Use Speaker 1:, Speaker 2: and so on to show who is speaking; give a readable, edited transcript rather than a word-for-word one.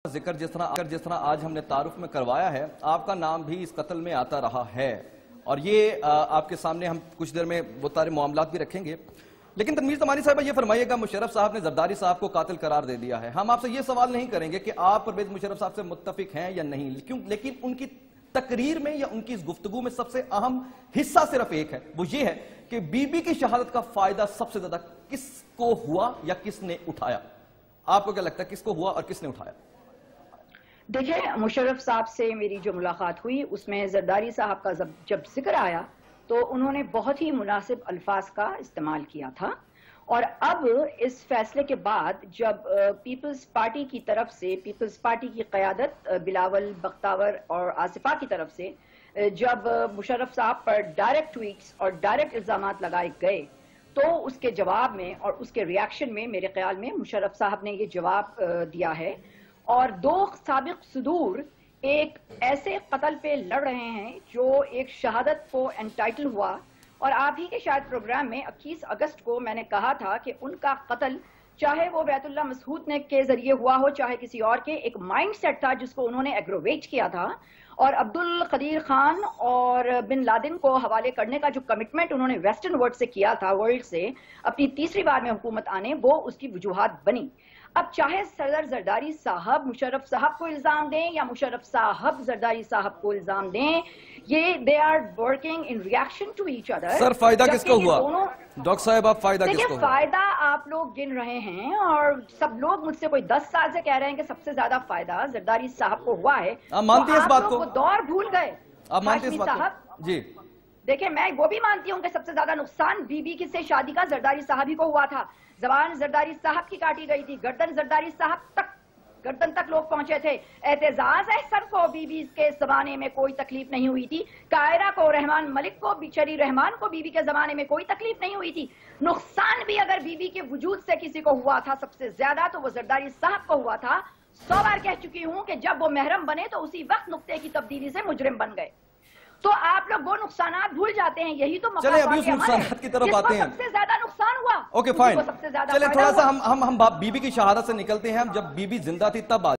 Speaker 1: जिक्र जिस तरह आज हमने तारुफ में करवाया है, आपका नाम भी इस कत्ल में आता रहा है और ये आपके सामने हम कुछ देर में वो सारे मामलात भी रखेंगे। लेकिन तनवीर तमानी साहब ये फरमाइएगा, मुशर्रफ साहब ने जरदारी साहब को कातिल करार दे दिया है। हम आपसे ये सवाल नहीं करेंगे कि आप परवेज मुशर्रफ साहब से मुत्तफिक हैं या नहीं, क्यों, लेकिन उनकी तकरीर में या उनकी इस गुफ्तगू में सबसे अहम हिस्सा सिर्फ एक है, वो ये है कि बीबी की शहादत का फायदा सबसे ज्यादा किसको हुआ या किसने उठाया। आपको क्या लगता है किसको हुआ और किसने उठाया?
Speaker 2: देखिए, मुशर्रफ साहब से मेरी जो मुलाकात हुई उसमें जरदारी साहब का जब जिक्र आया तो उन्होंने बहुत ही मुनासिब अल्फाज का इस्तेमाल किया था। और अब इस फैसले के बाद जब पीपल्स पार्टी की तरफ से, पीपल्स पार्टी की क़यादत बिलावल, बख्तावर और आसिफा की तरफ से जब मुशर्रफ साहब पर डायरेक्ट ट्वीट्स और डायरेक्ट इल्ज़ामात लगाए गए तो उसके जवाब में और उसके रिएक्शन में मेरे ख्याल में मुशर्रफ साहब ने ये जवाब दिया है। और दो साबिक सुदूर एक ऐसे कत्ल पे लड़ रहे हैं जो एक शहादत को एंटाइटल हुआ। और आप ही के शायद प्रोग्राम में 21 अगस्त को मैंने कहा था कि उनका कत्ल चाहे वो बैतुल्लाह मसऊद ने के जरिए हुआ हो चाहे किसी और के, एक माइंडसेट था जिसको उन्होंने एग्रोवेट किया था। और अब्दुल कदीर खान और बिन लादेन को हवाले करने का जो कमिटमेंट उन्होंने वेस्टर्न वर्ल्ड से किया था, वर्ल्ड से अपनी तीसरी बार में हुकूमत आने, वो उसकी वजूहात बनी। अब चाहे सदर जरदारी साहब मुशर्रफ साहब को इल्जाम दें या मुशर्रफ साहब जरदारी साहब को इल्जाम दें, ये they are working in reaction to each other.
Speaker 1: Sir फायदा किसको हुआ डॉक्टर साहब, आप फायदा किसको हुआ?
Speaker 2: फायदा आप लोग गिन रहे हैं और सब लोग मुझसे कोई 10 साल से कह रहे हैं कि सबसे ज्यादा फायदा जरदारी साहब को हुआ है।
Speaker 1: आप मानती हैं इस बात को?
Speaker 2: दौर भूल गए
Speaker 1: आप मानते हैं इस बात को? जी
Speaker 2: देखिए, मैं वो भी मानती हूँ कि सबसे ज्यादा नुकसान बीबी की से शादी का जरदारी साहब ही को हुआ था। जबान जरदारी साहब की काटी गई थी, गर्दन जरदारी साहब तक, गर्दन तक लोग पहुंचे थे। एतजाज अहसन को बीबी के जमाने में कोई तकलीफ नहीं हुई थी, कायरा को, रहमान मलिक को, बिचरी रहमान को बीबी के जमाने में कोई तकलीफ नहीं हुई थी। नुकसान भी अगर बीबी के वजूद से किसी को हुआ था सबसे ज्यादा तो वो जरदारी साहब को हुआ था। 100 बार कह चुकी हूँ कि जब वो महरम बने तो उसी वक्त नुक्ते की तब्दीली से मुजरिम बन गए। तो आप लोग वो नुकसानात भूल जाते हैं, यही तो
Speaker 1: चले अभी उस नुकसानात की तरफ आते हैं।
Speaker 2: सबसे ज्यादा नुकसान हुआ,
Speaker 1: ओके फाइन,
Speaker 2: सबसे ज्यादा
Speaker 1: चले थोड़ा सा हम बीबी की शहादत से निकलते हैं। हम जब बीबी जिंदा थी तब